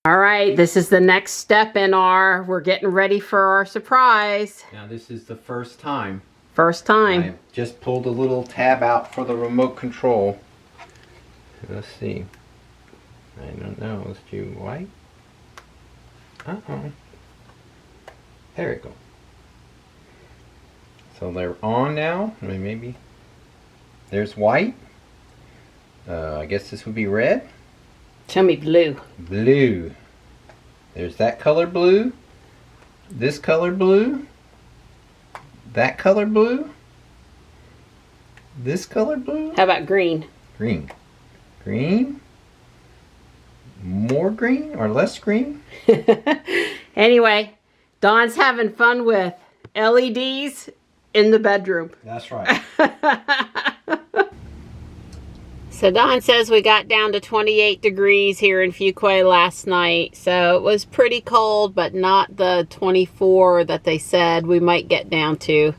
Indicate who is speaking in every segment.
Speaker 1: All right, this is the next step in we're getting ready for our surprise.
Speaker 2: Now this is the first time.
Speaker 1: First time.
Speaker 2: I just pulled a little tab out for the remote control. Let's see. I don't know, is it white? Uh-oh. There we go. So they're on now. I mean, maybe. There's white. I guess this would be red.
Speaker 1: Show me blue.
Speaker 2: Blue. There's that color blue. This color blue. That color blue. This color blue.
Speaker 1: How about green?
Speaker 2: Green. Green. More green or less green?
Speaker 1: Anyway, Dawn's having fun with LEDs in the bedroom.
Speaker 2: That's right.
Speaker 1: So Dawn says we got down to 28 degrees here in Fuquay last night. So it was pretty cold, but not the 24 that they said we might get down to.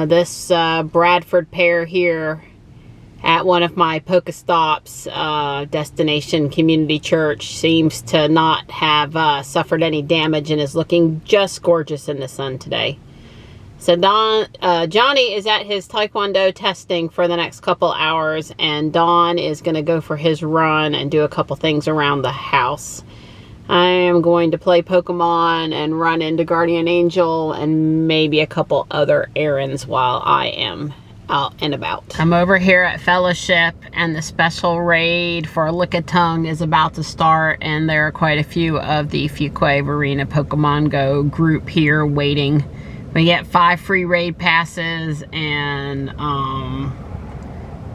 Speaker 1: This Bradford pear here at one of my Pokestops destination community church seems to not have suffered any damage and is looking just gorgeous in the sun today. So Johnny is at his Taekwondo testing for the next couple hours, and Dawn is going to go for his run and do a couple things around the house. I am going to play Pokemon and run into Guardian Angel and maybe a couple other errands while I am out and about. I'm over here at Fellowship, and the special raid for Lickitung is about to start, and there are quite a few of the Fuquay Arena Pokemon Go group here waiting. We get 5 free raid passes and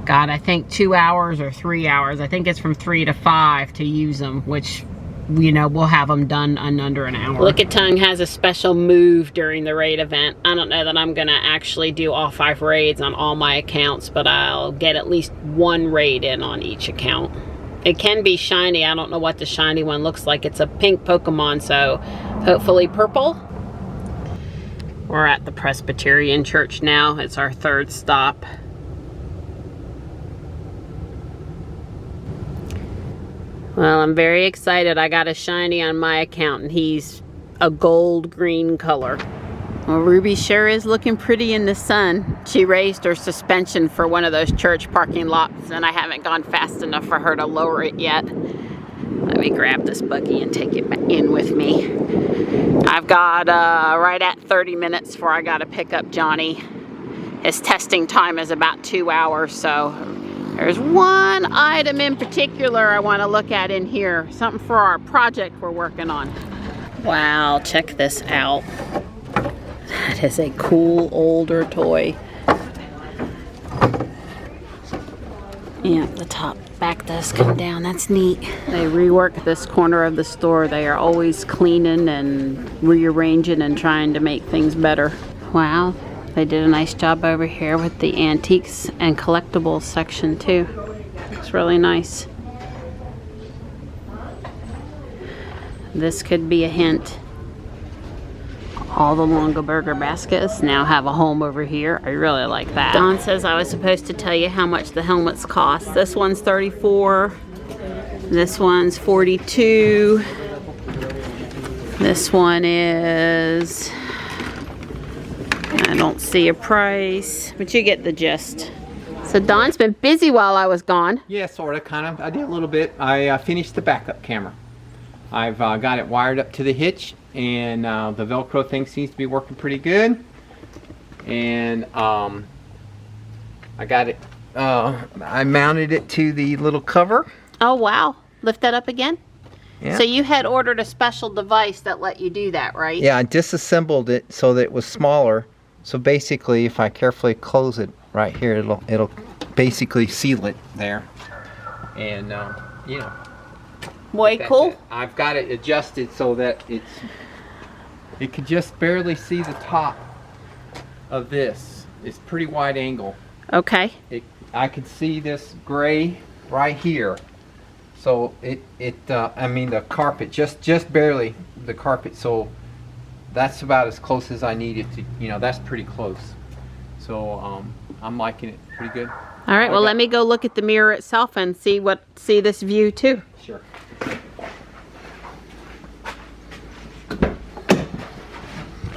Speaker 1: God, I think 2 hours or 3 hours. I think it's from 3 to 5 to use them, which, you know, we'll have them done in under an hour. Lickitung has a special move during the raid event. I don't know that I'm gonna actually do all 5 raids on all my accounts, but I'll get at least 1 raid in on each account. It can be shiny. I don't know what the shiny one looks like. It's a pink Pokemon, so hopefully purple. We're at the Presbyterian Church now. It's our 3rd stop. Well, I'm very excited. I got a shiny on my account, and he's a gold green color. Well, Ruby sure is looking pretty in the sun. She raised her suspension for one of those church parking lots, and I haven't gone fast enough for her to lower it yet. Let me grab this buggy and take it back in with me. I've got right at 30 minutes before I got to pick up Johnny. His testing time is about 2 hours, so there's one item in particular I want to look at in here. Something for our project we're working on. Wow, check this out. That is a cool older toy. Yeah, the top back does come down. That's neat. They rework this corner of the store. They are always cleaning and rearranging and trying to make things better. Wow, they did a nice job over here with the antiques and collectibles section too. Looks really nice. This could be a hint. All the Longaberger baskets now have a home over here. I really like that. Dawn says I was supposed to tell you how much the helmets cost. This one's $34. This one's $42. This one is... I don't see a price, but you get the gist. So Dawn's been busy while I was gone.
Speaker 2: Yeah, sort of, kind of. I did a little bit. I finished the backup camera. I've got it wired up to the hitch, and the Velcro thing seems to be working pretty good. And I got it, I mounted it to the little cover.
Speaker 1: Oh wow, lift that up again?
Speaker 2: Yeah.
Speaker 1: So you had ordered a special device that let you do that, right?
Speaker 2: Yeah, I disassembled it so that it was smaller. So basically, if I carefully close it right here, it'll basically seal it there. And you know.
Speaker 1: Way cool.
Speaker 2: I've got it adjusted so that it can just barely see the top of this. It's pretty wide angle.
Speaker 1: Okay.
Speaker 2: I can see this gray right here. So I mean the carpet, just barely the carpet. So that's about as close as I need it to. You know, that's pretty close. So I'm liking it pretty good.
Speaker 1: All right. Well, let me go look at the mirror itself and see this view too.
Speaker 2: Sure.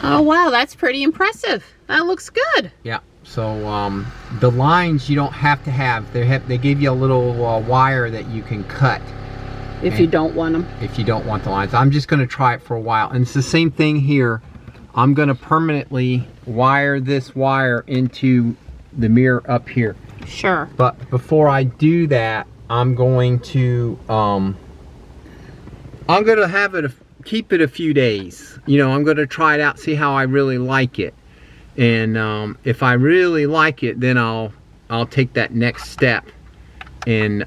Speaker 1: Oh wow, that's pretty impressive. That looks good.
Speaker 2: Yeah. So the lines you don't have to have. They give you a little wire that you can cut
Speaker 1: if you don't want them.
Speaker 2: If you don't want the lines. I'm just going to try it for a while. And it's the same thing here. I'm going to permanently wire this wire into the mirror up here.
Speaker 1: Sure.
Speaker 2: But before I do that, I'm going to have it, keep it a few days. You know, I'm going to try it out, see how I really like it. And if I really like it, then I'll take that next step and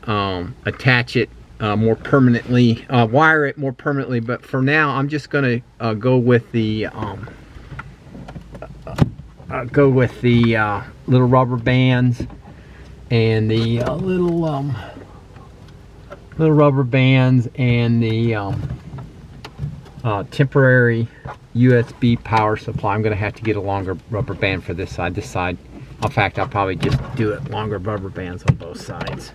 Speaker 2: attach it more permanently, wire it more permanently. But for now, I'm just going to go with the little rubber bands and the little rubber bands and the temporary USB power supply. I'm going to have to get a longer rubber band for this side. This side, in fact, I'll probably just do it longer rubber bands on both sides.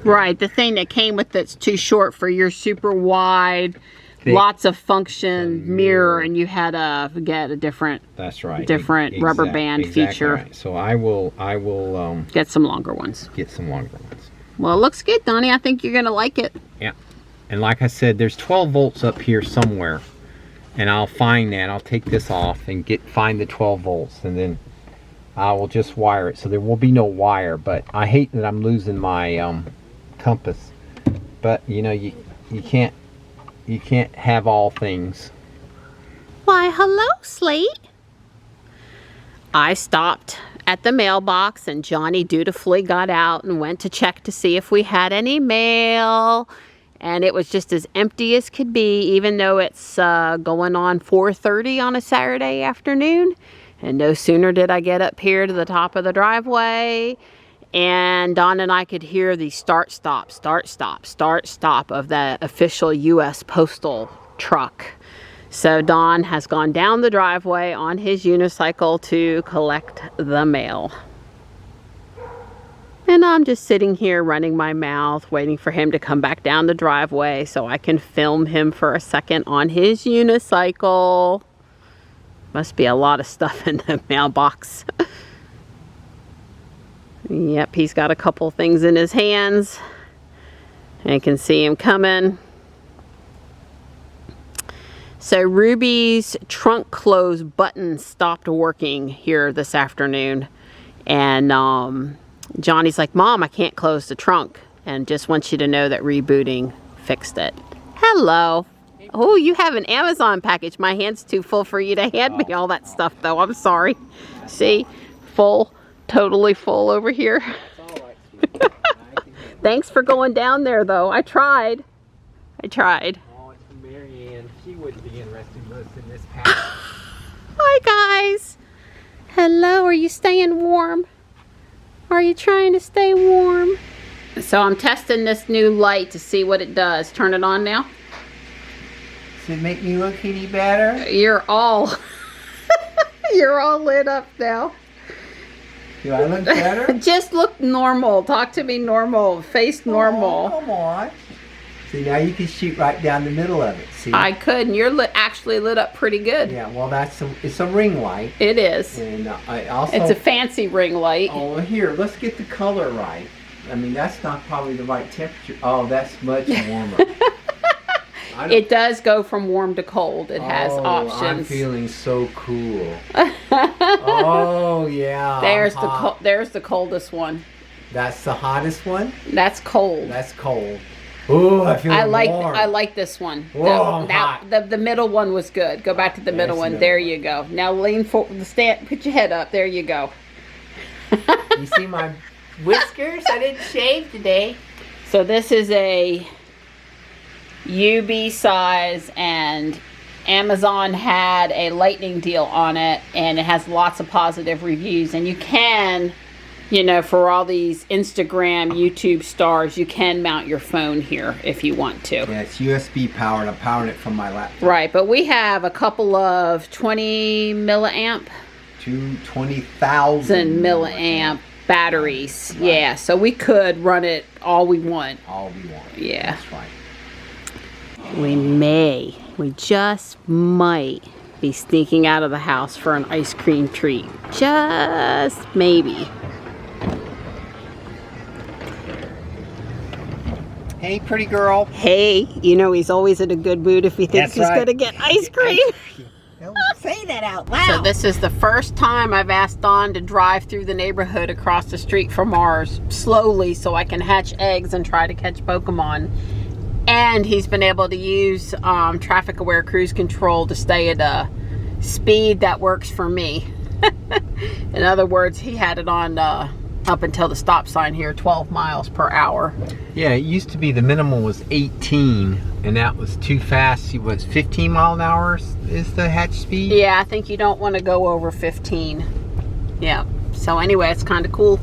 Speaker 1: Right, the thing that came with it's too short for your super wide, thick, lots of function mirror, and you had to get a different. That's right. Different rubber band feature.
Speaker 2: Right. So I will
Speaker 1: get some longer ones.
Speaker 2: Get some longer ones.
Speaker 1: Well, it looks good, Donnie. I think you're gonna like it.
Speaker 2: Yeah. And like I said, there's 12 volts up here somewhere. And I'll find that. I'll take this off and find the 12 volts. And then I will just wire it. So there will be no wire. But I hate that I'm losing my compass. But, you know, you can't have all things.
Speaker 1: Why, hello, Slate. I stopped at the mailbox and Johnny dutifully got out and went to check to see if we had any mail. And it was just as empty as could be, even though it's going on 4:30 on a Saturday afternoon. And no sooner did I get up here to the top of the driveway, and Don and I could hear the start, stop, start, stop, start, stop of the official U.S. Postal truck. So Don has gone down the driveway on his unicycle to collect the mail. And I'm just sitting here running my mouth, waiting for him to come back down the driveway so I can film him for a second on his unicycle. Must be a lot of stuff in the mailbox. Yep, he's got a couple things in his hands. I can see him coming. So Ruby's trunk close button stopped working here this afternoon. And Johnny's like, Mom, I can't close the trunk. And just wants you to know that rebooting fixed it. Hello. Oh, you have an Amazon package. My hand's too full for you to hand me all that stuff, though. I'm sorry. See? Full. Totally full over here. Thanks for going down there, though. I tried. Oh, it's
Speaker 2: Mary Ann. She wouldn't be interested in this package.
Speaker 1: Hi, guys. Hello. Are you staying warm? Are you trying to stay warm? So I'm testing this new light to see what it does. Turn it on now.
Speaker 2: Does it make me look any better?
Speaker 1: You're all you're all lit up now.
Speaker 2: Do I look better?
Speaker 1: Just look normal. Talk to me normal. Face normal.
Speaker 2: Oh, come on. See, now you can shoot right down the middle of it. See?
Speaker 1: I could, and you're actually lit up pretty good.
Speaker 2: Yeah, well, it's a ring light.
Speaker 1: It is.
Speaker 2: And I also.
Speaker 1: It's a fancy ring light.
Speaker 2: Oh, here, let's get the color right. I mean, that's not probably the right temperature. Oh, that's much warmer.
Speaker 1: It does go from warm to cold. It has options.
Speaker 2: I'm feeling so cool. Oh yeah.
Speaker 1: There's the coldest one.
Speaker 2: That's the hottest one?
Speaker 1: That's cold.
Speaker 2: That's cold. Ooh, I feel warm.
Speaker 1: I like this one.
Speaker 2: Whoa, hot.
Speaker 1: The middle one was good. Go back to the middle one. There you go. Now lean forward. Put your head up. There you go.
Speaker 2: You see my whiskers? I didn't shave today.
Speaker 1: So this is a UB size, and Amazon had a lightning deal on it, and it has lots of positive reviews. And you can, you know, for all these Instagram, YouTube stars, you can mount your phone here if you want to.
Speaker 2: Yeah, it's USB powered. I'm powering it from my laptop.
Speaker 1: Right, but we have a couple of 20 milliamp.
Speaker 2: 20,000
Speaker 1: milliamp batteries. Right. Yeah, so we could run it all we want.
Speaker 2: All we want.
Speaker 1: Yeah.
Speaker 2: That's right.
Speaker 1: We just might be sneaking out of the house for an ice cream treat. Just maybe.
Speaker 2: Hey, pretty girl.
Speaker 1: Hey, you know he's always in a good mood if he thinks he's gonna get ice cream.
Speaker 3: Don't say that out loud.
Speaker 1: So this is the first time I've asked Don to drive through the neighborhood across the street from ours slowly so I can hatch eggs and try to catch Pokemon. And he's been able to use traffic aware cruise control to stay at a speed that works for me. In other words, he had it on up until the stop sign here, 12 miles per hour.
Speaker 2: Yeah, it used to be the minimal was 18, and that was too fast. It was 15 mile an hour is the hatch speed?
Speaker 1: Yeah, I think you don't want to go over 15. Yeah, so anyway, it's kind of cool.